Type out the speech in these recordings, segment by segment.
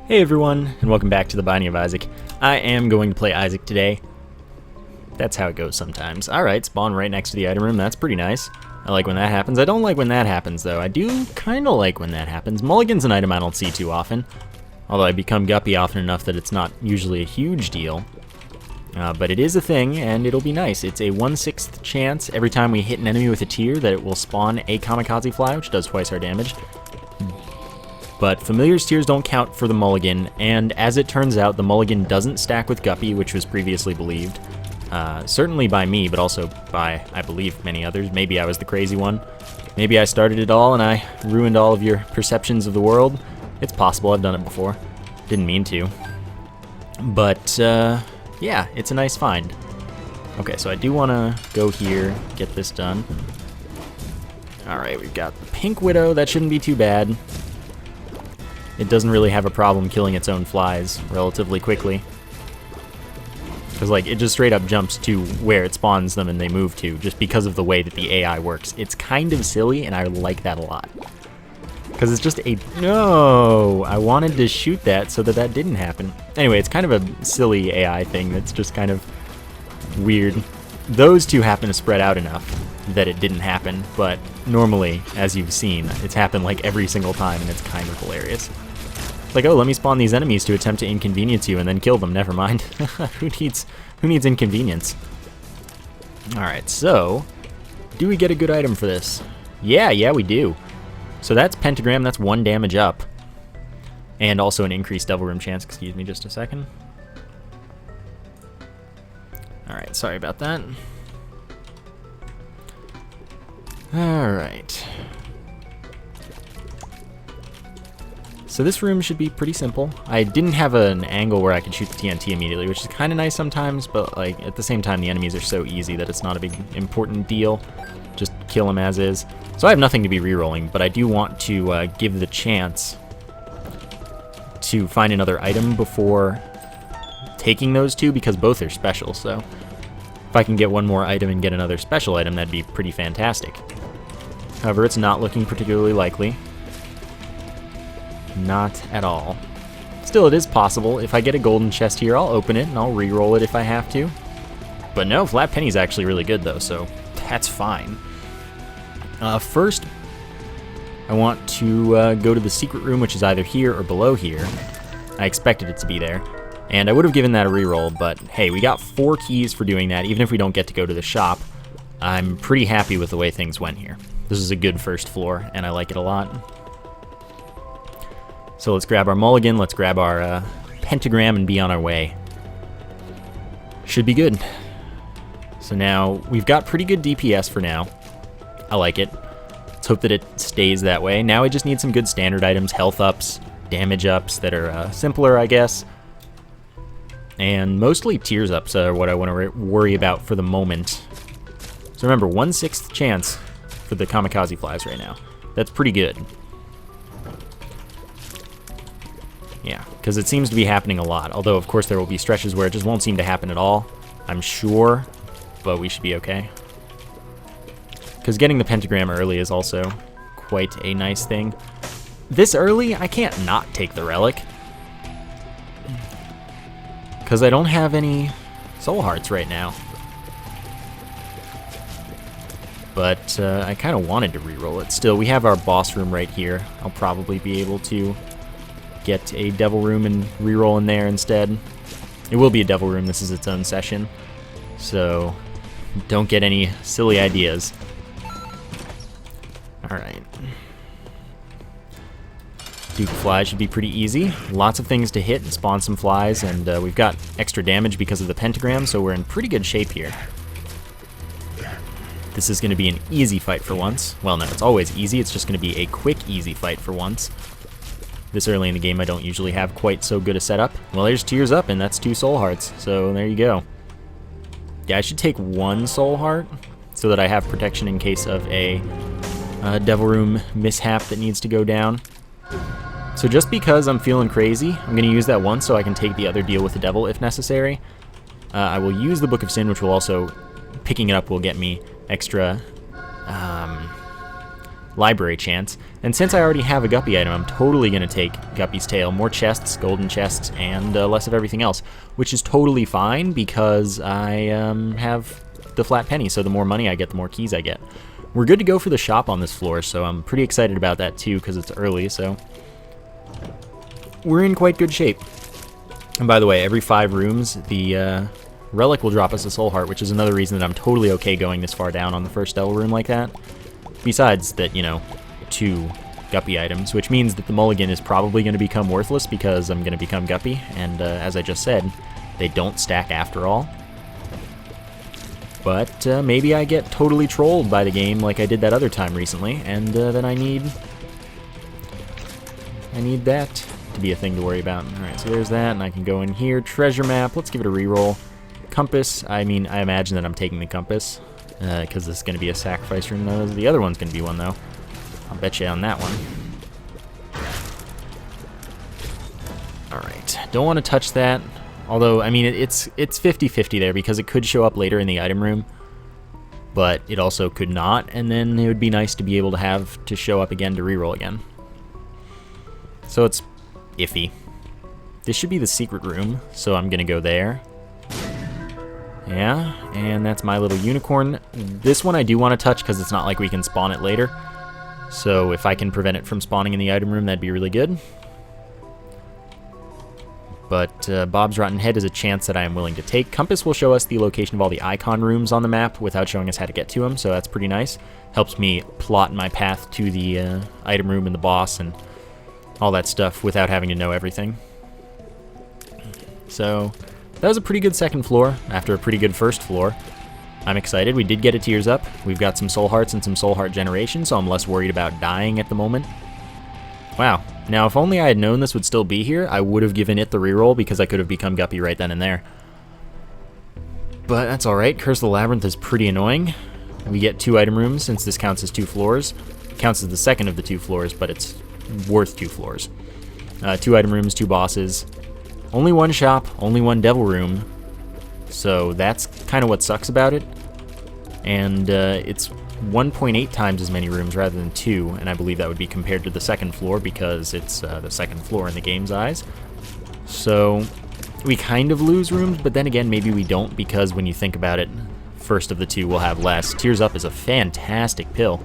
Hey everyone, and welcome back to the Binding of Isaac. I am going to play Isaac today. That's how it goes sometimes. Alright, spawn right next to the item room, that's pretty nice. I like when that happens. I don't like when that happens though. I do kinda like when that happens. Mulligan's an item I don't see too often. Although I become Guppy often enough that it's not usually a huge deal. But it is a thing, and it'll be nice. It's a 1/6 chance every time we hit an enemy with a tier that it will spawn a kamikaze fly, which does twice our damage. But Familiar's tiers don't count for the Mulligan, and as it turns out, the Mulligan doesn't stack with Guppy, which was previously believed. Certainly by me, but also by, I believe, many others. Maybe I was the crazy one. Maybe I started it all and I ruined all of your perceptions of the world. It's possible, I've done it before. Didn't mean to. But, yeah, it's a nice find. Okay, so I do want to go here, get this done. Alright, we've got the Pink Widow. That shouldn't be too bad. It doesn't really have a problem killing its own flies relatively quickly. Because, like, it just straight up jumps to where it spawns them and they move to, just because of the way that the AI works. It's kind of silly, and I like that a lot. Because it's just a... No! I wanted to shoot that so that that didn't happen. Anyway, it's kind of a silly AI thing that's just kind of weird. Those two happen to spread out enough that it didn't happen, but normally, as you've seen, it's happened like every single time, and it's kind of hilarious. Like, oh, let me spawn these enemies to attempt to inconvenience you and then kill them. Never mind. Who needs inconvenience? Alright, so do we get a good item for this? Yeah, we do. So that's pentagram, that's 1 damage up. And also an increased devil room chance. Excuse me just a second. Alright, sorry about that. Alright. So this room should be pretty simple. I didn't have an angle where I could shoot the TNT immediately, which is kind of nice sometimes, but like at the same time the enemies are so easy that it's not a big important deal. Just kill them as is. So I have nothing to be re-rolling, but I do want to give the chance to find another item before taking those two, because both are special. So if I can get one more item and get another special item, that'd be pretty fantastic. However, it's not looking particularly likely. Not at all. Still, it is possible. If I get a golden chest here, I'll open it and I'll re-roll it if I have to. But no, flat penny's actually really good though, so that's fine. First, I want to go to the secret room, which is either here or below here. I expected it to be there. And I would have given that a re-roll, but hey, we got 4 keys for doing that, even if we don't get to go to the shop. I'm pretty happy with the way things went here. This is a good first floor, and I like it a lot. So let's grab our mulligan, let's grab our pentagram, and be on our way. Should be good. So now, we've got pretty good DPS for now. I like it. Let's hope that it stays that way. Now we just need some good standard items, health ups, damage ups that are simpler, I guess. And mostly tears ups are what I want to worry about for the moment. So remember, 1/6 chance for the kamikaze flies right now. That's pretty good. Yeah, because it seems to be happening a lot. Although, of course, there will be stretches where it just won't seem to happen at all. I'm sure, but we should be okay. Because getting the pentagram early is also quite a nice thing. This early, I can't not take the relic. Because I don't have any soul hearts right now. But I kind of wanted to re-roll it. Still, we have our boss room right here. I'll probably be able to get a devil room and re-roll in there instead. It will be a devil room, this is its own session. So don't get any silly ideas. Alright. Duke of Flies should be pretty easy. Lots of things to hit and spawn some flies, and we've got extra damage because of the pentagram, so we're in pretty good shape here. This is going to be an easy fight for once. Well, no, it's always easy, it's just going to be a quick, easy fight for once. This early in the game, I don't usually have quite so good a setup. Well, there's tears up, and that's 2 soul hearts, so there you go. Yeah, I should take 1 soul heart, so that I have protection in case of a devil room mishap that needs to go down. So just because I'm feeling crazy, I'm going to use that once so I can take the other deal with the devil if necessary. I will use the Book of Sin, which will also, picking it up will get me extra library chance. And since I already have a guppy item, I'm totally going to take Guppy's Tail. More chests, golden chests, and less of everything else, which is totally fine because I have the flat penny, so the more money I get, the more keys I get. We're good to go for the shop on this floor, so I'm pretty excited about that too because it's early, so we're in quite good shape. And by the way, every 5 rooms, the relic will drop us a soul heart, which is another reason that I'm totally okay going this far down on the first devil room like that. Besides that, you know, 2 guppy items, which means that the mulligan is probably going to become worthless because I'm going to become guppy, and as I just said, they don't stack after all. But maybe I get totally trolled by the game like I did that other time recently, and then I need that to be a thing to worry about. Alright, so there's that, and I can go in here. Treasure map, let's give it a reroll. Compass, I mean, I imagine that I'm taking the compass, because this is going to be a sacrifice room. The other one's going to be one, though. I'll bet you on that one. Alright, don't want to touch that. Although, I mean, it's 50-50 there, because it could show up later in the item room, but it also could not, and then it would be nice to be able to have to show up again to reroll again. So it's iffy. This should be the secret room, so I'm going to go there. Yeah, and that's my little unicorn. This one I do want to touch because it's not like we can spawn it later. So if I can prevent it from spawning in the item room, that'd be really good. But Bob's Rotten Head is a chance that I am willing to take. Compass will show us the location of all the icon rooms on the map without showing us how to get to them, so that's pretty nice. Helps me plot my path to the item room and the boss and all that stuff without having to know everything. So that was a pretty good second floor after a pretty good first floor. I'm excited. We did get a Tears Up. We've got some soul hearts and some soul heart generation, so I'm less worried about dying at the moment. Wow. Now, if only I had known this would still be here, I would have given it the reroll because I could have become Guppy right then and there. But that's alright. Curse of the Labyrinth is pretty annoying. We get 2 item rooms since this counts as 2 floors. It counts as the second of the 2 floors, but it's worth 2 floors. 2 item rooms, 2 bosses. Only 1 shop, only 1 devil room. So that's kind of what sucks about it. And it's 1.8 times as many rooms rather than 2, and I believe that would be compared to the second floor because it's the second floor in the game's eyes. So we kind of lose rooms, but then again, maybe we don't because when you think about it, first of the 2 will have less. Tears Up is a fantastic pill.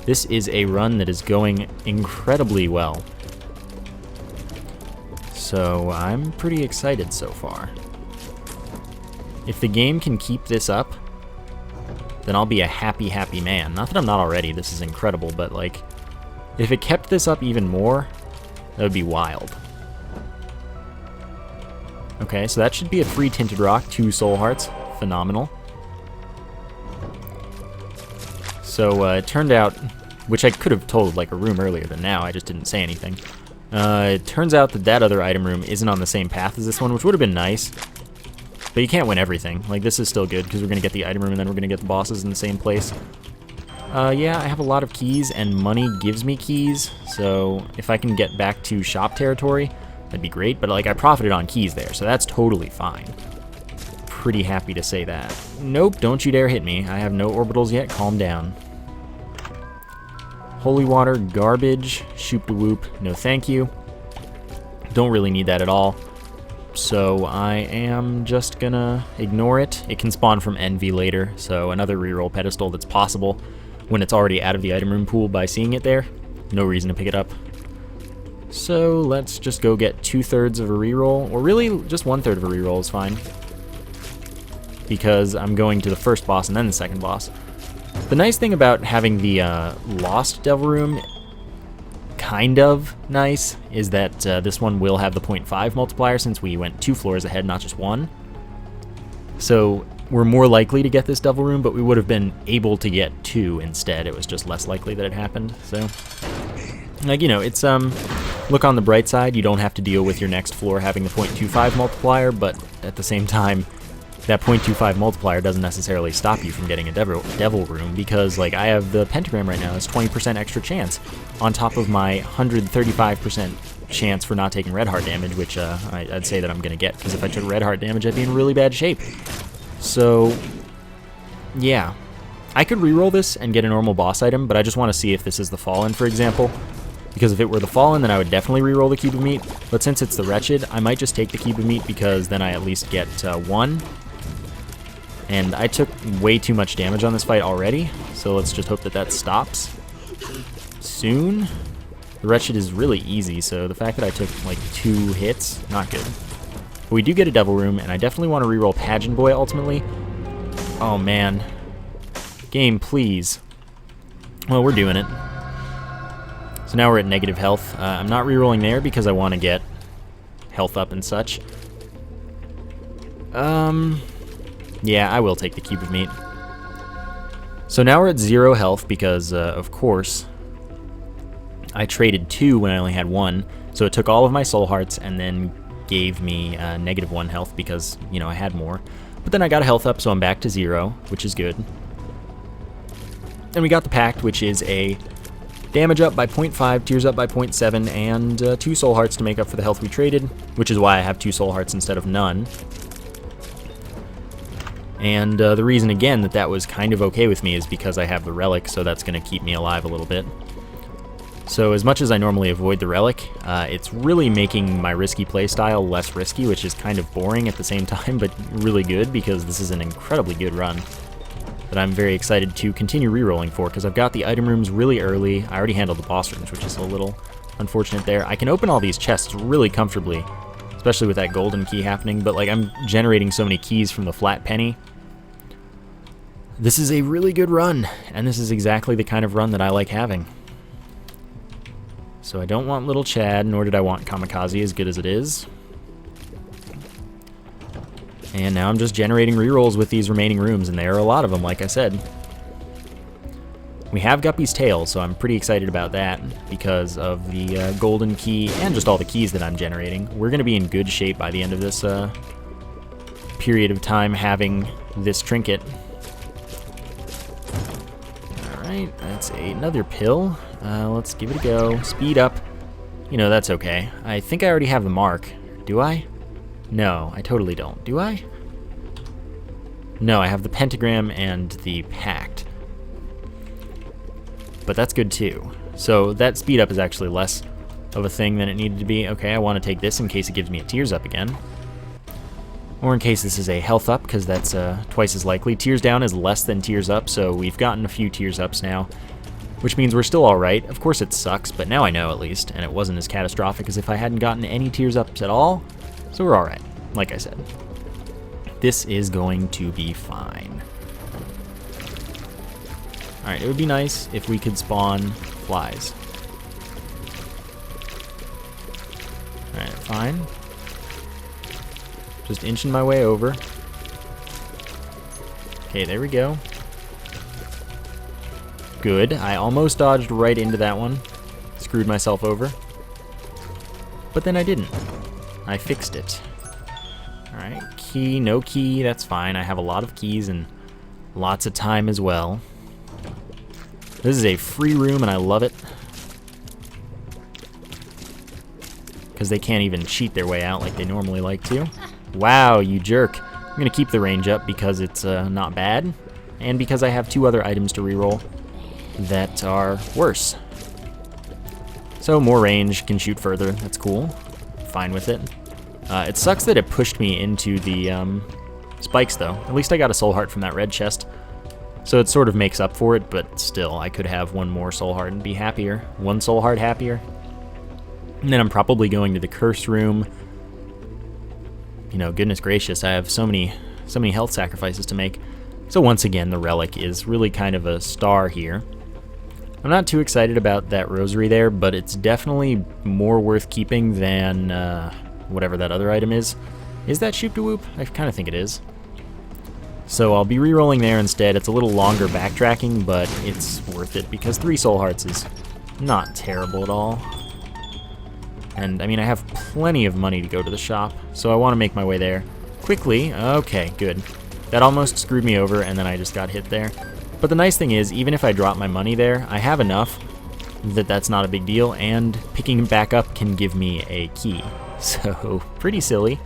This is a run that is going incredibly well. So I'm pretty excited so far. If the game can keep this up, then I'll be a happy, happy man. Not that I'm not already, this is incredible, but like, if it kept this up even more, that would be wild. Okay, so that should be a free Tinted Rock, 2 soul hearts, phenomenal. So it turned out, which I could have told like a room earlier than now, I just didn't say anything. It turns out that that other item room isn't on the same path as this one, which would have been nice. But you can't win everything. Like, this is still good, because we're going to get the item room, and then we're going to get the bosses in the same place. Yeah, I have a lot of keys, and money gives me keys, so if I can get back to shop territory, that'd be great. But, like, I profited on keys there, so that's totally fine. Pretty happy to say that. Nope, don't you dare hit me. I have no orbitals yet. Calm down. Holy water, garbage, shoop-de-whoop, no thank you. Don't really need that at all. So I am just gonna ignore it. It can spawn from Envy later, so another reroll pedestal that's possible when it's already out of the item room pool by seeing it there. No reason to pick it up. So let's just go get 2/3 of a reroll, or really just 1/3 of a reroll is fine. Because I'm going to the first boss and then the second boss. The nice thing about having the Lost Devil Room, kind of nice, is that this one will have the 0.5 multiplier since we went 2 floors ahead, not just 1. So we're more likely to get this Devil Room, but we would have been able to get 2 instead. It was just less likely that it happened. So, like, you know, it's, look on the bright side, you don't have to deal with your next floor having the 0.25 multiplier, but at the same time, that 0.25 multiplier doesn't necessarily stop you from getting a devil room, because like I have the pentagram right now, it's 20% extra chance on top of my 135% chance for not taking red heart damage, which I'd say that I'm gonna get, because if I took red heart damage I'd be in really bad shape. So yeah, I could reroll this and get a normal boss item, but I just want to see if this is the Fallen, for example. Because if it were the Fallen, then I would definitely reroll the Cube of Meat. But since it's the Wretched, I might just take the Cube of Meat because then I at least get 1. And I took way too much damage on this fight already, so let's just hope that that stops soon. The Wretched is really easy, so the fact that I took like 2 hits, not good. But we do get a Devil Room, and I definitely want to reroll Pageant Boy ultimately. Oh man. Game, please. Well, we're doing it. So now we're at negative health. I'm not rerolling there because I want to get health up and such. Yeah, I will take the Cube of Meat. So now we're at 0 health because, of course, I traded 2 when I only had 1. So it took all of my soul hearts and then gave me negative 1 health because, you know, I had more. But then I got a health up, so I'm back to 0, which is good. And we got the Pact, which is a damage up by 0.5, tears up by 0.7, and 2 soul hearts to make up for the health we traded, which is why I have 2 soul hearts instead of none. And the reason, again, that that was kind of okay with me is because I have the Relic, so that's going to keep me alive a little bit. So as much as I normally avoid the Relic, it's really making my risky playstyle less risky, which is kind of boring at the same time, but really good because this is an incredibly good run that I'm very excited to continue rerolling for, because I've got the item rooms really early. I already handled the boss rooms, which is a little unfortunate there. I can open all these chests really comfortably, especially with that golden key happening, but like I'm generating so many keys from the flat penny. This is a really good run, and this is exactly the kind of run that I like having. So I don't want Little Chad, nor did I want Kamikaze, as good as it is. And now I'm just generating rerolls with these remaining rooms, and there are a lot of them, like I said. We have Guppy's tail, so I'm pretty excited about that because of the golden key and just all the keys that I'm generating. We're going to be in good shape by the end of this period of time having this trinket. Alright, that's another pill. Let's give it a go. Speed up. You know, that's okay. I think I already have the mark. Do I? No, I totally don't. Do I? No, I have the pentagram and the pact. But that's good too. So that speed up is actually less of a thing than it needed to be. Okay, I want to take this in case it gives me a tears up again. Or in case this is a health up, because that's twice as likely. Tears down is less than tears up, so we've gotten a few tears ups now, which means we're still alright. Of course it sucks, but now I know at least, and it wasn't as catastrophic as if I hadn't gotten any tears ups at all. So we're alright, like I said. This is going to be fine. Alright, it would be nice if we could spawn flies. Alright, fine. Just inching my way over. Okay, there we go. Good. I almost dodged right into that one. Screwed myself over. But then I didn't. I fixed it. Alright, key, no key, that's fine. I have a lot of keys and lots of time as well. This is a free room and I love it. Because they can't even cheat their way out like they normally like to. Wow, you jerk. I'm going to keep the range up because it's not bad. And because I have 2 other items to reroll that are worse. So more range, can shoot further, that's cool. Fine with it. It sucks that it pushed me into the spikes though. At least I got a soul heart from that red chest. So it sort of makes up for it, but still, I could have 1 more soul heart and be happier. 1 soul heart happier. And then I'm probably going to the curse room. You know, goodness gracious, I have so many health sacrifices to make. So once again, the relic is really kind of a star here. I'm not too excited about that rosary there, but it's definitely more worth keeping than whatever that other item is. Is that Shoop to Whoop? I kind of think it is. So I'll be re-rolling there instead. It's a little longer backtracking, but it's worth it because 3 soul hearts is not terrible at all. And I mean, I have plenty of money to go to the shop, so I want to make my way there quickly. Okay, good. That almost screwed me over, and then I just got hit there. But the nice thing is, even if I drop my money there, I have enough that that's not a big deal, and picking him back up can give me a key. So, pretty silly.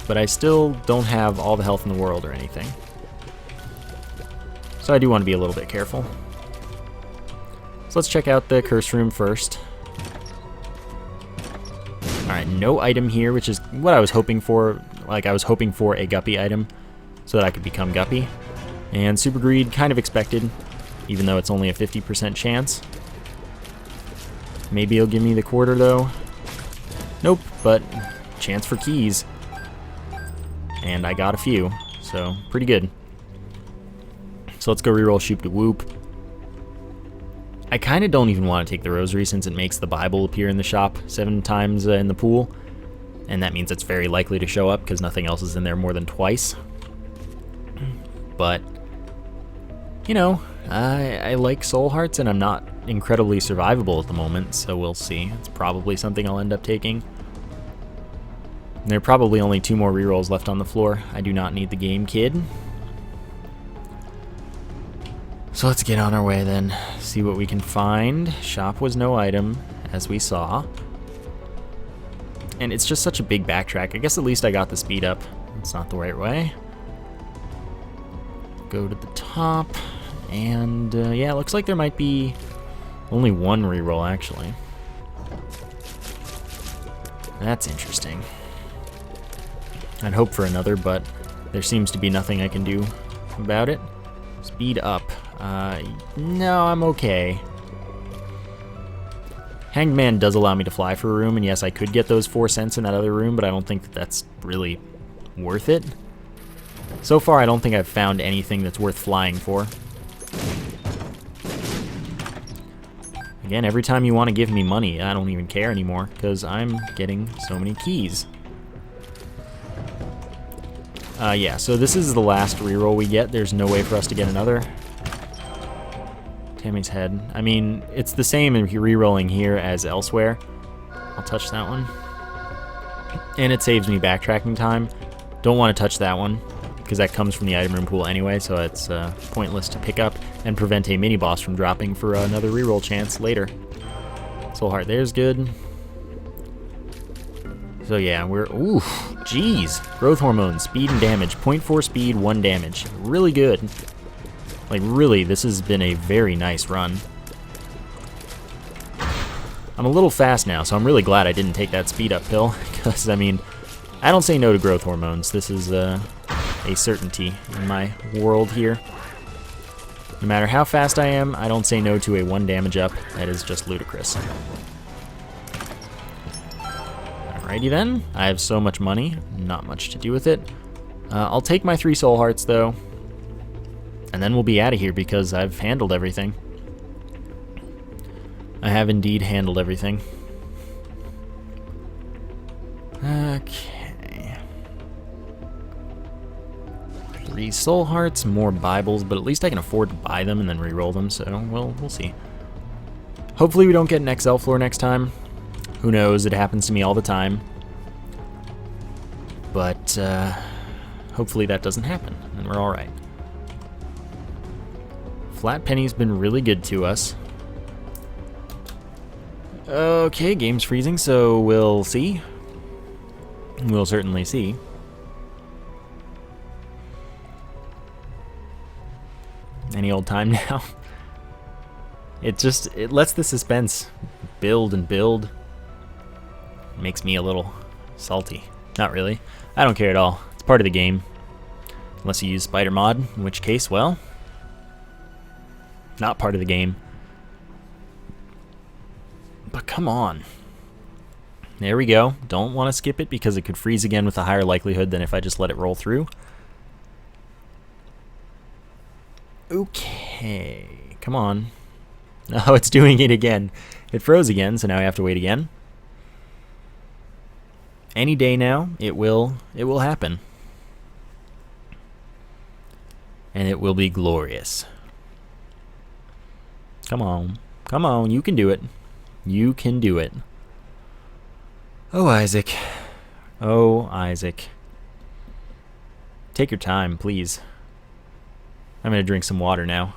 But I still don't have all the health in the world or anything. So I do want to be a little bit careful. So let's check out the curse room first. Alright, no item here, which is what I was hoping for. Like, I was hoping for a Guppy item so that I could become Guppy. And Super Greed, kind of expected, even though it's only a 50% chance. Maybe he'll give me the quarter, though. Nope, but chance for keys. And I got a few, so pretty good. So let's go reroll Shoop to Whoop. I kind of don't even want to take the rosary since it makes the Bible appear in the shop 7 times in the pool. And that means it's very likely to show up because nothing else is in there more than twice. But, you know, I like soul hearts and I'm not incredibly survivable at the moment, so we'll see. It's probably something I'll end up taking. There are probably only 2 more rerolls left on the floor. I do not need the game, kid. So let's get on our way then. See what we can find. Shop was no item, as we saw. And it's just such a big backtrack. I guess at least I got the speed up. It's not the right way. Go to the top. And yeah, it looks like there might be only 1 reroll, actually. That's interesting. I'd hope for another, but there seems to be nothing I can do about it. Speed up. No, I'm okay. Hanged Man does allow me to fly for a room, and yes, I could get those 4 cents in that other room, but I don't think that that's really worth it. So far, I don't think I've found anything that's worth flying for. Again, every time you want to give me money, I don't even care anymore, because I'm getting so many keys. Yeah, so this is the last reroll we get. There's no way for us to get another. Tammy's head. I mean, it's the same in rerolling here as elsewhere. I'll touch that one. And it saves me backtracking time. Don't want to touch that one, because that comes from the item room pool anyway, so it's pointless to pick up and prevent a mini-boss from dropping for another reroll chance later. Soul Heart there's good. So yeah, we're... Ooh, jeez. Growth Hormone, speed and damage. 0.4 speed, 1 damage. Really good. Like, really, this has been a very nice run. I'm a little fast now, so I'm really glad I didn't take that speed up pill. Because, I mean, I don't say no to growth hormones. This is a certainty in my world here. No matter how fast I am, I don't say no to a 1 damage up. That is just ludicrous. Alrighty then. I have so much money. Not much to do with it. I'll take my 3 soul hearts, though. And then we'll be out of here because I've handled everything. I have indeed handled everything. Okay. 3 soul hearts, more Bibles, but at least I can afford to buy them and then re-roll them, so we'll see. Hopefully we don't get an XL floor next time. Who knows, it happens to me all the time. But hopefully that doesn't happen, and we're alright. Flat Penny's been really good to us. Okay, game's freezing, so we'll see. We'll certainly see. Any old time now. It lets the suspense build and build. It makes me a little salty. Not really. I don't care at all. It's part of the game. Unless you use Spider Mod, in which case, well, not part of the game. But come on. There we go. Don't want to skip it because it could freeze again with a higher likelihood than if I just let it roll through. Okay. Come on. Oh, it's doing it again. It froze again, so now I have to wait again. Any day now, it will happen. And it will be glorious. Come on. Come on, you can do it. You can do it. Oh, Isaac. Oh, Isaac. Take your time, please. I'm going to drink some water now.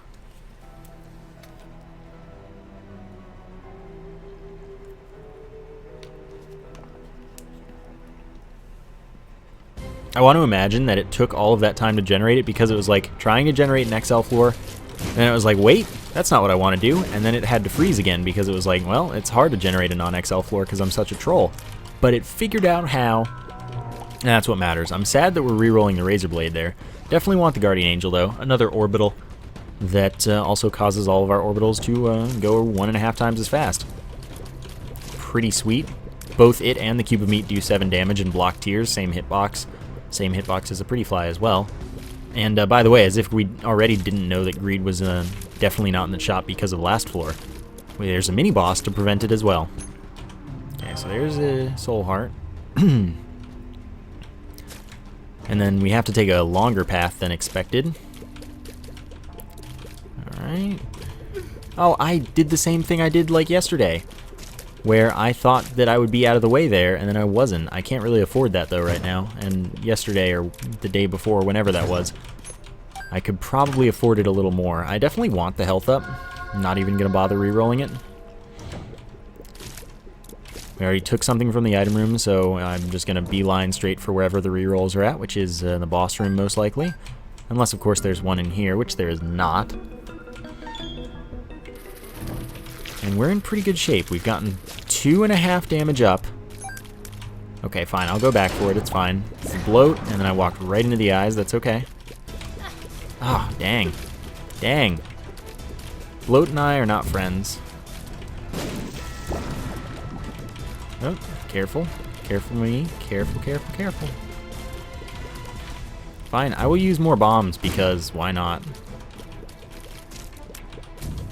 I want to imagine that it took all of that time to generate it because it was like trying to generate an XL floor And it was like, wait, that's not what I want to do. And then it had to freeze again because it was like, well, it's hard to generate a non-XL floor because I'm such a troll. But it figured out how, and that's what matters. I'm sad that we're re-rolling the Razor Blade there. Definitely want the Guardian Angel, though. Another orbital that also causes all of our orbitals to go 1.5 times as fast. Pretty sweet. Both it and the Cube of Meat do 7 damage and block tears. Same hitbox. Same hitbox as a Pretty Fly as well. And by the way, as if we already didn't know that greed was definitely not in the shop because of last floor, there's a mini-boss to prevent it as well. Okay, so there's a Soul Heart. And then we have to take a longer path than expected. Alright. Oh, I did the same thing I did like yesterday, where I thought that I would be out of the way there, and then I wasn't. I can't really afford that, though, right now. And yesterday, or the day before, whenever that was, I could probably afford it a little more. I definitely want the health up. I'm not even going to bother re-rolling it. We already took something from the item room, so I'm just going to beeline straight for wherever the re-rolls are at, which is the boss room, most likely. Unless, of course, there's one in here, which there is not. And we're in pretty good shape. We've gotten 2.5 damage up. Okay, fine. I'll go back for it. It's fine. It's the bloat, and then I walked right into the eyes. That's okay. Ah, dang. Dang. Bloat and I are not friends. Oh, careful. Careful me. Careful, careful, careful. Fine. I will use more bombs because why not?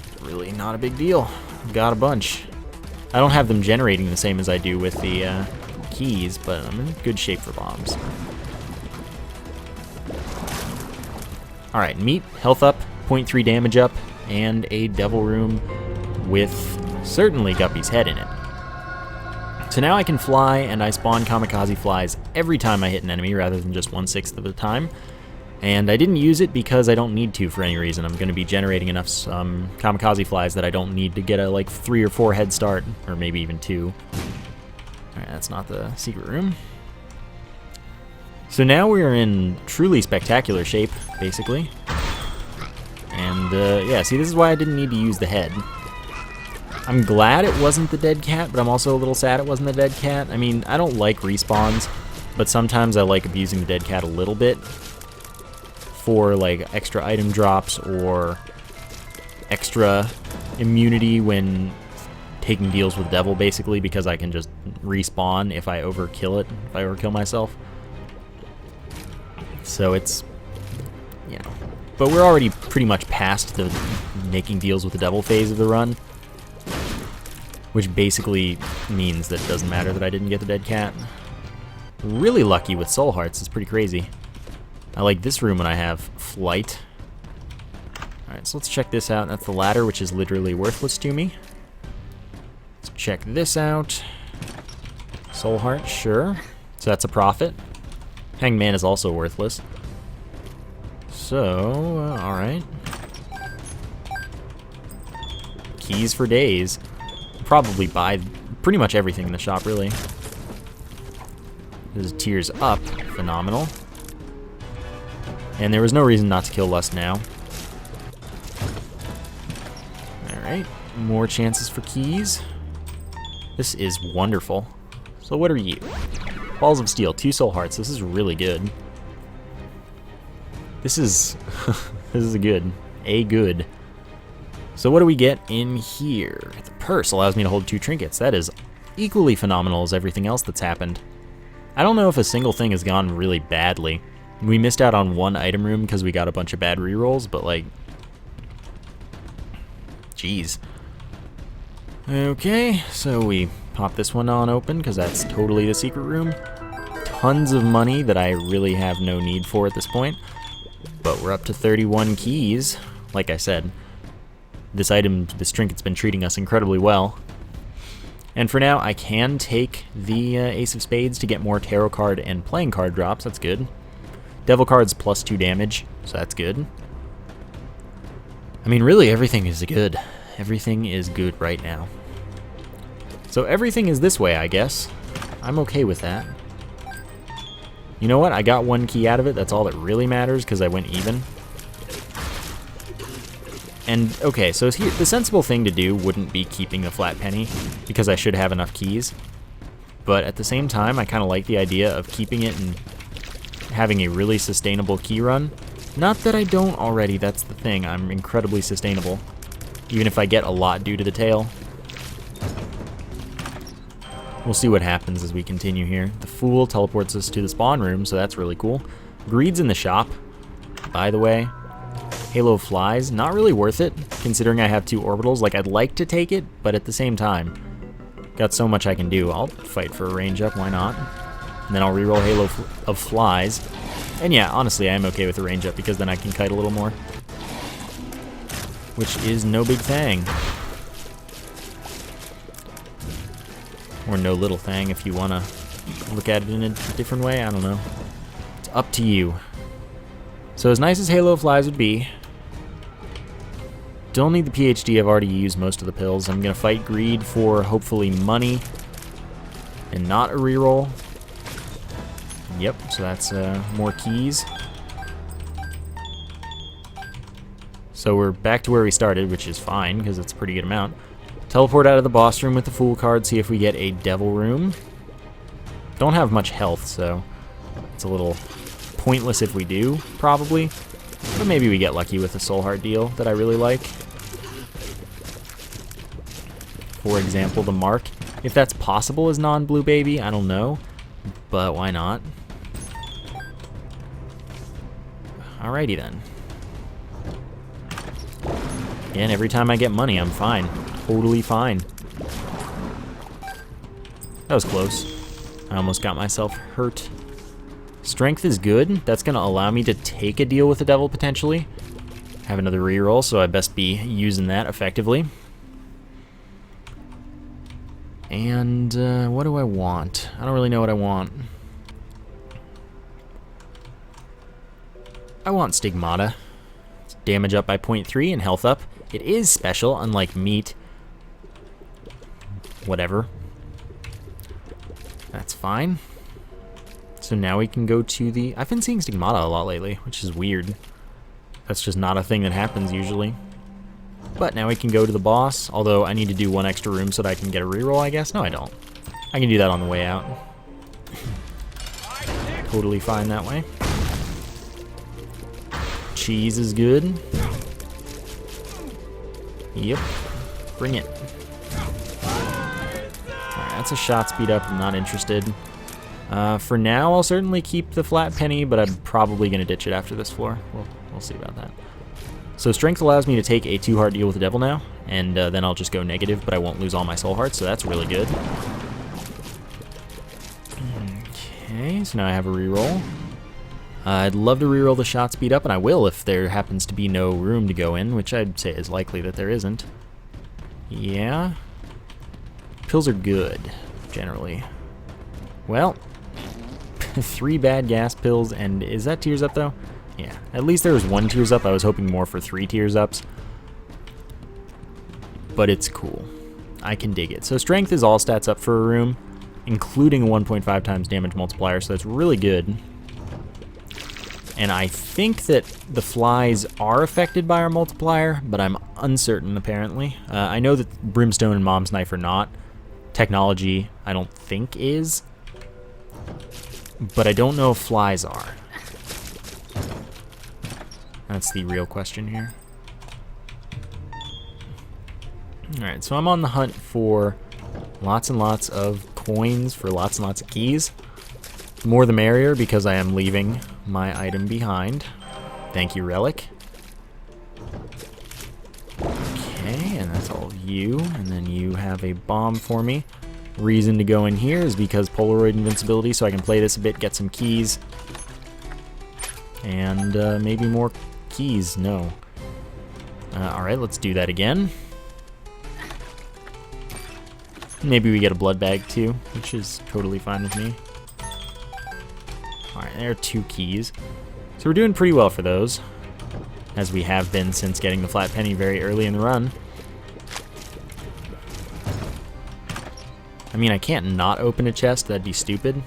It's really not a big deal. Got a bunch. I don't have them generating the same as I do with the keys, but I'm in good shape for bombs. Alright, meat, health up, 0.3 damage up, and a devil room with certainly Guppy's head in it. So now I can fly, and I spawn kamikaze flies every time I hit an enemy rather than just 1/6 of the time. And I didn't use it because I don't need to for any reason. I'm going to be generating enough kamikaze flies that I don't need to get a like 3 or 4 head start, or maybe even 2. Alright, that's not the secret room. So now we're in truly spectacular shape, basically. And yeah, see, this is why I didn't need to use the head. I'm glad it wasn't the dead cat, but I'm also a little sad it wasn't the dead cat. I mean, I don't like respawns, but sometimes I like abusing the dead cat a little bit. For like extra item drops or extra immunity when taking deals with Devil, basically, because I can just respawn if I overkill it, if I overkill myself. So it's, you know, but we're already pretty much past the making deals with the Devil phase of the run, which basically means that it doesn't matter that I didn't get the dead cat. Really lucky with soul hearts, it's pretty crazy. I like this room when I have flight. Alright, so let's check this out. That's the ladder, which is literally worthless to me. Let's check this out. Soul heart, sure. So that's a profit. Hanged Man is also worthless. So, alright. Keys for days. Probably buy pretty much everything in the shop, really. This is tears up. Phenomenal. And there was no reason not to kill Lust now. Alright, more chances for keys. This is wonderful. So what are you? Balls of Steel, 2 soul hearts. This is really good. This is this is a good. So what do we get in here? The purse allows me to hold 2 trinkets. That is equally phenomenal as everything else that's happened. I don't know if a single thing has gone really badly. We missed out on 1 item room because we got a bunch of bad rerolls, but like, jeez. Okay, so we pop this one on open because that's totally the secret room. Tons of money that I really have no need for at this point. But we're up to 31 keys. Like I said, this trinket's been treating us incredibly well. And for now, I can take the Ace of Spades to get more tarot card and playing card drops. That's good. Devil card's plus 2 damage, so that's good. I mean, really, everything is good. Everything is good right now. So everything is this way, I guess. I'm okay with that. You know what? I got 1 key out of it. That's all that really matters, because I went even. And, okay, so here, the sensible thing to do wouldn't be keeping the flat penny, because I should have enough keys. But at the same time, I kind of like the idea of keeping it and having a really sustainable key run. Not that I don't already, that's the thing. I'm incredibly sustainable, even if I get a lot due to the tail. We'll see what happens as we continue here. The Fool teleports us to the spawn room, so that's really cool. Greed's in the shop, by the way. Halo of Flies, not really worth it, considering I have 2 orbitals. Like, I'd like to take it, but at the same time, got so much I can do. I'll fight for a range up, why not? And then I'll reroll Halo of Flies. And yeah, honestly, I am okay with the range up, because then I can kite a little more. Which is no big thing. Or no little thing, if you want to look at it in a different way, I don't know. It's up to you. So as nice as Halo of Flies would be, don't need the PhD, I've already used most of the pills. I'm going to fight Greed for hopefully money and not a reroll. Yep, so that's more keys. So we're back to where we started, which is fine, because it's a pretty good amount. Teleport out of the boss room with the Fool card, see if we get a Devil Room. Don't have much health, so it's a little pointless if we do, probably. But maybe we get lucky with a Soul Heart deal that I really like. For example, the Mark. If that's possible as non-Blue Baby, I don't know. But why not? Alrighty then. Again, every time I get money, I'm fine. Totally fine. That was close. I almost got myself hurt. Strength is good. That's going to allow me to take a deal with the devil, potentially. Have another reroll, so I best be using that effectively. And what do I want? I don't really know what I want. I want Stigmata. It's damage up by 0.3 and health up. It is special, unlike meat. Whatever. That's fine. So now we can go to the... I've been seeing Stigmata a lot lately, which is weird. That's just not a thing that happens usually. But now we can go to the boss, although I need to do 1 extra room so that I can get a reroll, I guess. No, I don't. I can do that on the way out. Totally fine that way. Cheese is good. Yep. Bring it. Alright, that's a shot speed up. I'm not interested. For now, I'll certainly keep the flat penny, but I'm probably going to ditch it after this floor. We'll see about that. So strength allows me to take a 2-heart deal with the devil now, and then I'll just go negative, but I won't lose all my soul hearts, so that's really good. Okay, so now I have a reroll. I'd love to reroll the shot speed up, and I will if there happens to be no room to go in, which I'd say is likely that there isn't. Yeah. Pills are good, generally. Well, 3 bad gas pills, and is that tears up though? Yeah, at least there was 1 tears up. I was hoping more for 3 tears ups. But it's cool. I can dig it. So strength is all stats up for a room, including a 1.5 times damage multiplier, so that's really good. And I think that the flies are affected by our multiplier, but I'm uncertain apparently. I know that Brimstone and Mom's Knife are not. Technology, I don't think is. But I don't know if flies are. That's the real question here. Alright, so I'm on the hunt for lots and lots of coins for lots and lots of keys. The more the merrier, because I am leaving my item behind. Thank you, Relic. Okay, and that's all of you. And then you have a bomb for me. Reason to go in here is because Polaroid invincibility, so I can play this a bit, get some keys. And maybe more keys. No. Alright, let's do that again. Maybe we get a blood bag too, which is totally fine with me. Alright, there are 2 keys. So we're doing pretty well for those, as we have been since getting the flat penny very early in the run. I mean, I can't not open a chest, that'd be stupid.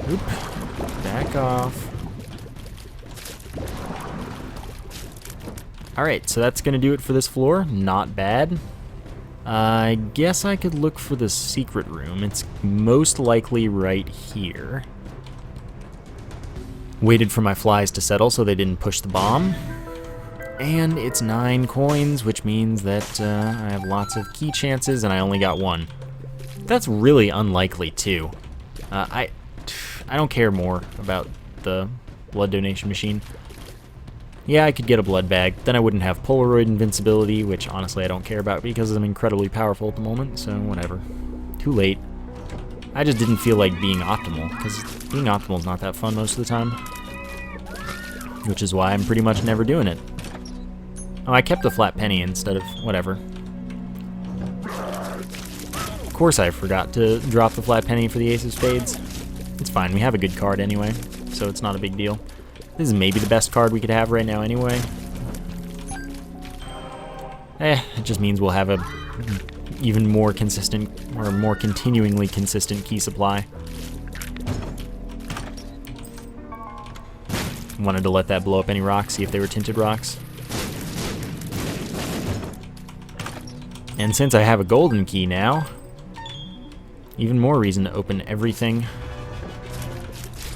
Oop. Back off. Alright, so that's going to do it for this floor. Not bad. I guess I could look for the secret room. It's most likely right here. Waited for my flies to settle so they didn't push the bomb. And it's 9 coins, which means that I have lots of key chances and I only got 1. That's really unlikely too. I don't care more about the blood donation machine. Yeah, I could get a blood bag, then I wouldn't have Polaroid invincibility, which honestly I don't care about because I'm incredibly powerful at the moment, so whatever. Too late. I just didn't feel like being optimal, because being optimal is not that fun most of the time. Which is why I'm pretty much never doing it. Oh, I kept the flat penny instead of whatever. Of course I forgot to drop the flat penny for the ace of spades. It's fine, we have a good card anyway, so it's not a big deal. This is maybe the best card we could have right now anyway. It just means we'll have a even more consistent, or more continuingly consistent key supply. Wanted to let that blow up any rocks, see if they were tinted rocks. And since I have a golden key now, even more reason to open everything.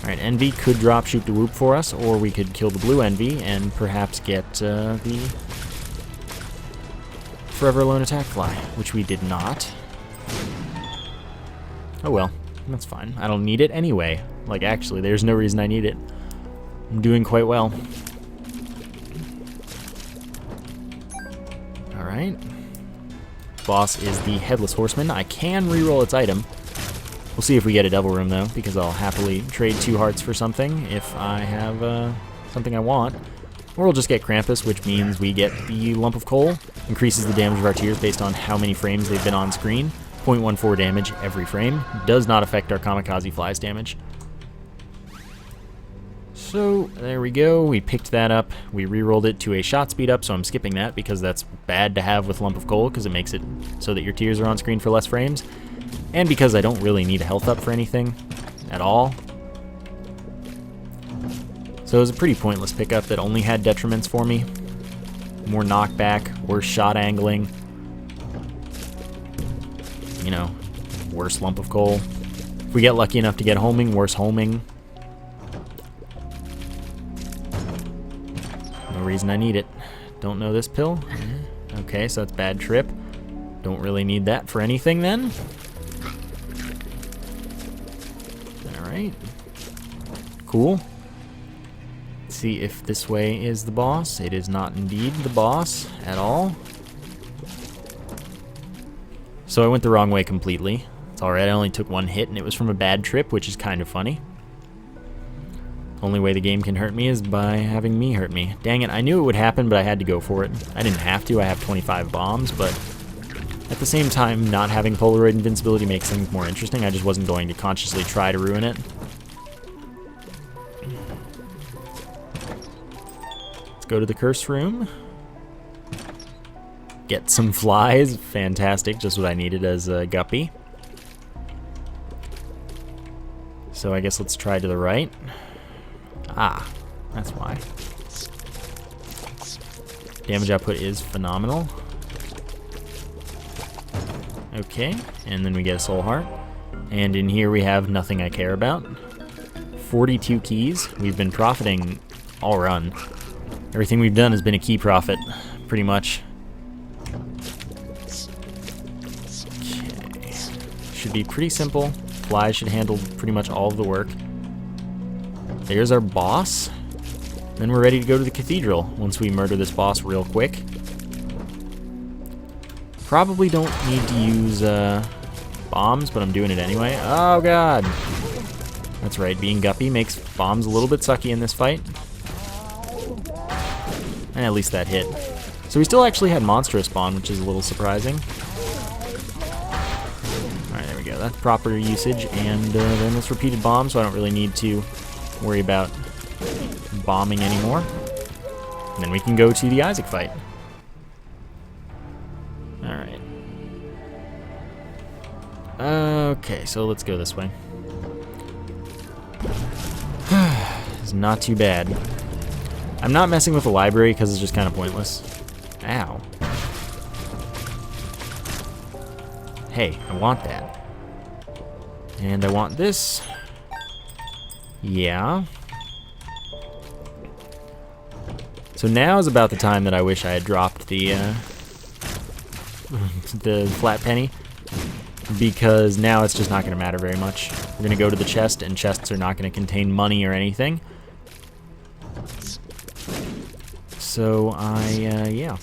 Alright, Envy could drop Shoot the Whoop for us, or we could kill the blue Envy and perhaps get the Forever Alone Attack Fly, which we did not. Oh well, that's fine. I don't need it anyway. Like, actually, there's no reason I need it. I'm doing quite well. Alright. Boss is the Headless Horseman. I can reroll its item. We'll see if we get a Devil Room, though, because I'll happily trade 2 hearts for something if I have something I want. Or we'll just get Krampus, which means we get the Lump of Coal. Increases the damage of our tears based on how many frames they've been on screen. 0.14 damage every frame. Does not affect our Kamikaze Fly's damage. So, there we go. We picked that up. We rerolled it to a shot speed up, so I'm skipping that because that's bad to have with Lump of Coal because it makes it so that your tears are on screen for less frames. And because I don't really need a health up for anything at all. So it was a pretty pointless pickup that only had detriments for me. More knockback, worse shot angling. You know, worse Lump of Coal. If we get lucky enough to get homing, worse homing. No reason I need it. Don't know this pill. Okay, so that's bad trip. Don't really need that for anything then. Alright. Cool. Let's see if this way is the boss. It is not indeed the boss at all. So I went the wrong way completely. It's alright, I only took 1 hit and it was from a bad trip, which is kind of funny. Only way the game can hurt me is by having me hurt me. Dang it, I knew it would happen, but I had to go for it. I didn't have to, I have 25 bombs, but at the same time, not having Polaroid invincibility makes things more interesting. I just wasn't going to consciously try to ruin it. Let's go to the curse room. Get some flies. Fantastic, just what I needed as a guppy. So I guess let's try to the right. Ah, that's why. Damage output is phenomenal. Okay, and then we get a soul heart. And in here we have nothing I care about. 42 keys. We've been profiting all run. Everything we've done has been a key profit, pretty much. Okay. Should be pretty simple. Flies should handle pretty much all of the work. There's our boss. Then we're ready to go to the cathedral once we murder this boss real quick. Probably don't need to use bombs, but I'm doing it anyway. Oh god! That's right, being guppy makes bombs a little bit sucky in this fight. And at least that hit. So we still actually had monstrous spawn, which is a little surprising. Alright, there we go. That's proper usage, and then this repeated bomb, so I don't really need to worry about bombing anymore. And then we can go to the Isaac fight. Alright. Okay, so let's go this way. It's not too bad. I'm not messing with the library because it's just kind of pointless. Ow. Hey, I want that. And I want this. Yeah. So now is about the time that I wish I had dropped the flat penny, because now it's just not going to matter very much. We're going to go to the chest, and chests are not going to contain money or anything. So yeah.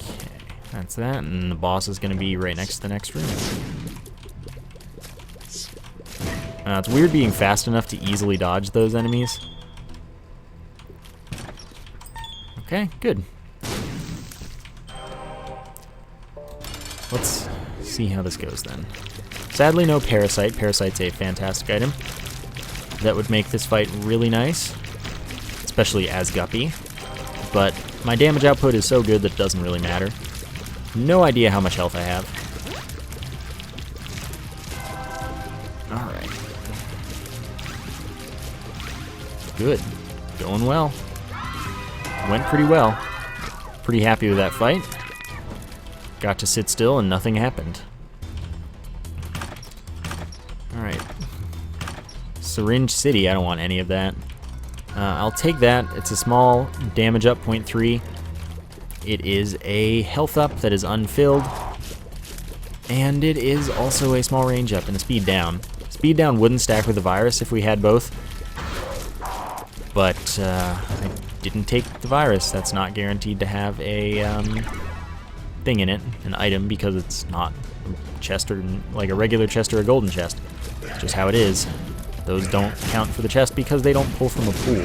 Okay, that's that, and the boss is going to be right next to the next room. It's weird being fast enough to easily dodge those enemies. Okay, good. Let's see how this goes then. Sadly, no Parasite. Parasite's a fantastic item. That would make this fight really nice, especially as Guppy. But my damage output is so good that it doesn't really matter. No idea how much health I have. Alright. Good. Going well. Went pretty well. Pretty happy with that fight. Got to sit still and nothing happened. Alright. Syringe City, I don't want any of that. I'll take that. It's a small damage up, 0.3. It is a health up that is unfilled. And it is also a small range up and a speed down. Speed down wouldn't stack with the virus if we had both. But I didn't take the virus. That's not guaranteed to have a thing in it, an item, because it's not a chest or like a regular chest or a golden chest. Just how it is. Those don't count for the chest because they don't pull from a pool.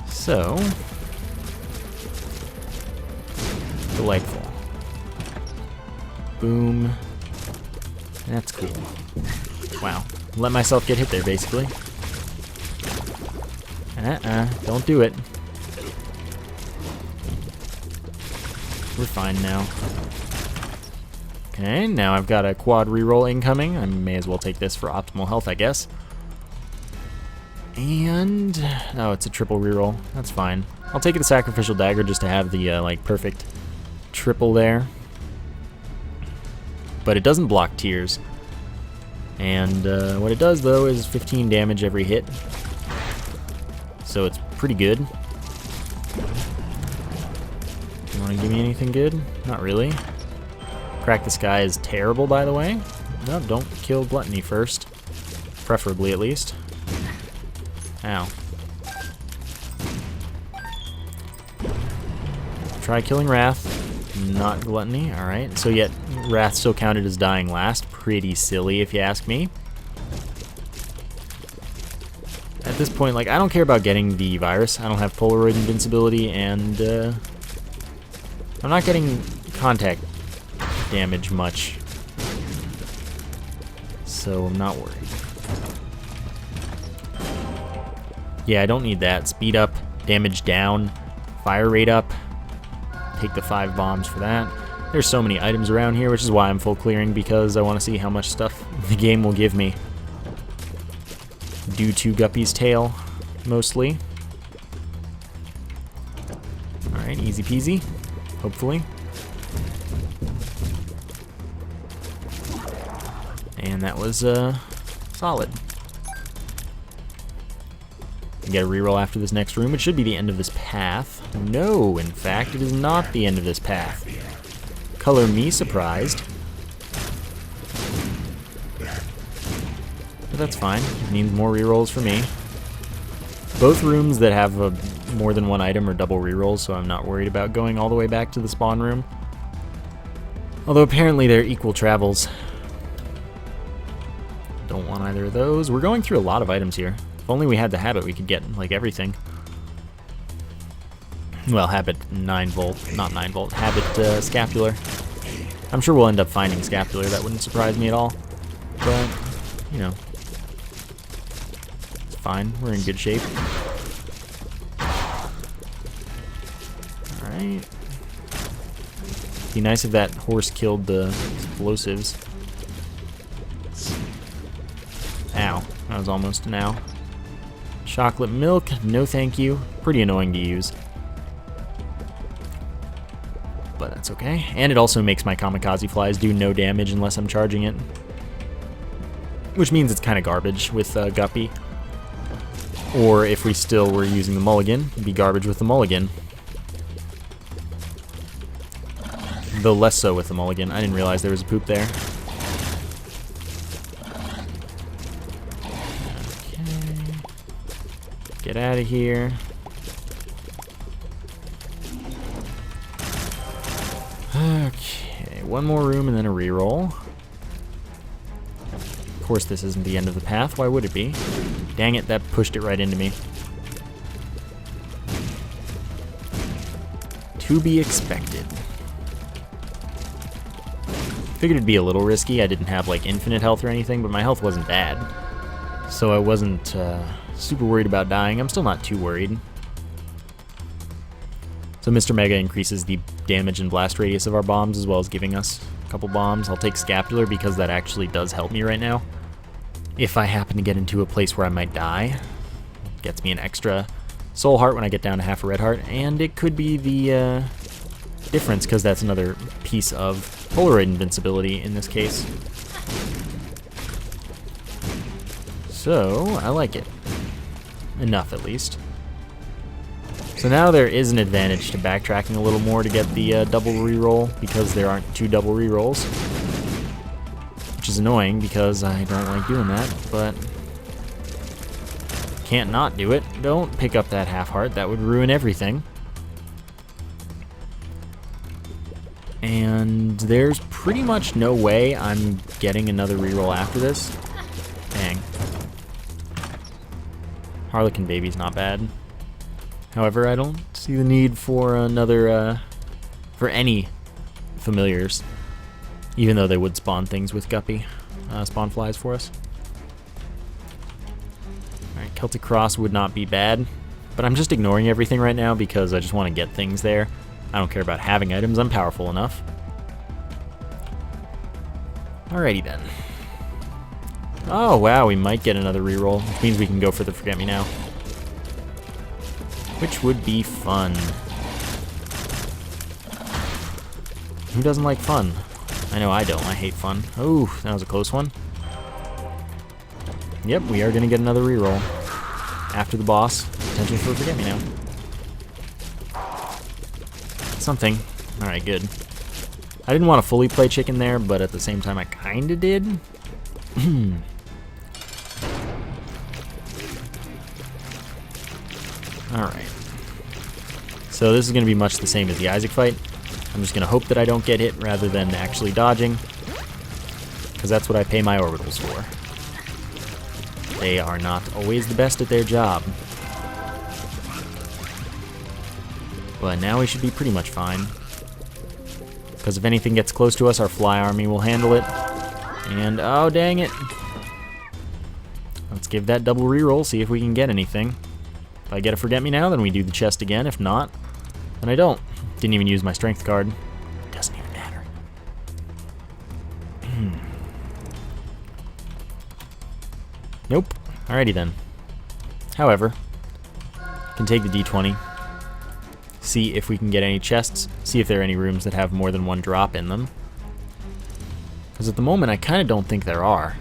So, delightful. Boom. That's cool. Wow. Let myself get hit there, basically. Don't do it. We're fine now. Okay, now I've got a quad reroll incoming. I may as well take this for optimal health, I guess. And oh, it's a triple reroll. That's fine. I'll take the sacrificial dagger just to have the like perfect triple there. But it doesn't block tears. And what it does though is 15 damage every hit. So it's pretty good. You want to give me anything good? Not really. Crack the Sky is terrible, by the way. No, don't kill Gluttony first. Preferably, at least. Ow. Try killing Wrath. Not Gluttony. Alright. So yet, Wrath still counted as dying last. Pretty silly, if you ask me. At this point, like, I don't care about getting the virus. I don't have Polaroid invincibility, and I'm not getting contact damage much, so I'm not worried. Yeah, I don't need that. Speed up, damage down, fire rate up. Take the 5 bombs for that. There's so many items around here, which is why I'm full clearing, because I want to see how much stuff the game will give me. Due to Guppy's tail, mostly. Alright, easy peasy, hopefully. And that was solid. Get a reroll after this next room. It should be the end of this path. No, in fact, it is not the end of this path. Color me surprised. But that's fine. It means more rerolls for me. Both rooms that have more than one item are double rerolls, so I'm not worried about going all the way back to the spawn room. Although apparently they're equal travels. Don't want either of those. We're going through a lot of items here. If only we had the habit, we could get, like, everything. Well, habit 9 volt, not 9 volt. Habit scapular. I'm sure we'll end up finding scapular. That wouldn't surprise me at all. But, you know. It's fine. We're in good shape. Alright. Be nice if that horse killed the explosives. Ow. That was almost an ow. Chocolate milk, no thank you. Pretty annoying to use. But that's okay. And it also makes my kamikaze flies do no damage unless I'm charging it. Which means it's kind of garbage with Guppy. Or if we still were using the mulligan, it'd be garbage with the mulligan. Though less so with the mulligan. I didn't realize there was a poop there. Okay. Get out of here. Okay, one more room and then a reroll. Of course this isn't the end of the path, why would it be? Dang it, that pushed it right into me. To be expected. Figured it'd be a little risky. I didn't have like infinite health or anything, but my health wasn't bad. So I wasn't super worried about dying. I'm still not too worried. So Mr. Mega increases the damage and blast radius of our bombs as well as giving us a couple bombs. I'll take Scapular because that actually does help me right now. If I happen to get into a place where I might die, it gets me an extra soul heart when I get down to half a red heart, and it could be the difference because that's another piece of Polaroid invincibility in this case. So, I like it. Enough, at least. So now there is an advantage to backtracking a little more to get the double reroll because there aren't two double rerolls. Which is annoying because I don't like doing that, but can't not do it. Don't pick up that half heart, that would ruin everything. And there's pretty much no way I'm getting another reroll after this. Dang. Harlequin Baby's not bad. However, I don't see the need for another, for any familiars. Even though they would spawn things with Guppy. Spawn flies for us. Alright, Celtic Cross would not be bad. But I'm just ignoring everything right now because I just want to get things there. I don't care about having items, I'm powerful enough. Alrighty then. Oh wow, we might get another reroll, which means we can go for the Forget Me Now. Which would be fun. Who doesn't like fun? I know I don't, I hate fun. Oh, that was a close one. Yep, we are gonna get another reroll. After the boss, potential for Forget Me Now. Something. Alright, good. I didn't want to fully play chicken there, but at the same time I kinda did. Alright. So this is going to be much the same as the Isaac fight. I'm just going to hope that I don't get hit rather than actually dodging. Because that's what I pay my orbitals for. They are not always the best at their job. But now we should be pretty much fine. Because if anything gets close to us, our fly army will handle it. And, oh dang it. Let's give that double reroll, see if we can get anything. If I get a Forget Me Now, then we do the chest again. If not, then I don't. Didn't even use my strength card. Doesn't even matter. Nope. Alrighty then. However, can take the D20. See if we can get any chests. See if there are any rooms that have more than one drop in them. Because at the moment, I kind of don't think there are.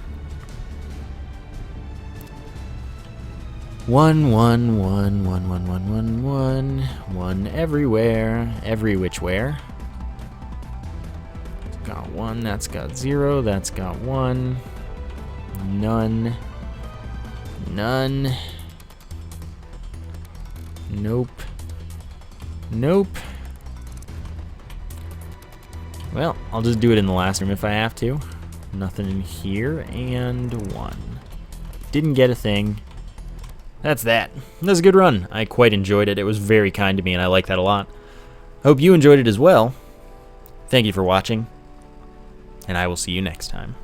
1, 1, 1, 1, 1, 1, 1, 1, 1 everywhere, every which where. Got 1, that's got 0, that's got 1. None. None. Nope. Nope. Well, I'll just do it in the last room if I have to. Nothing in here, and 1. Didn't get a thing. That's that. That was a good run. I quite enjoyed it. It was very kind to me, and I like that a lot. Hope you enjoyed it as well. Thank you for watching, and I will see you next time.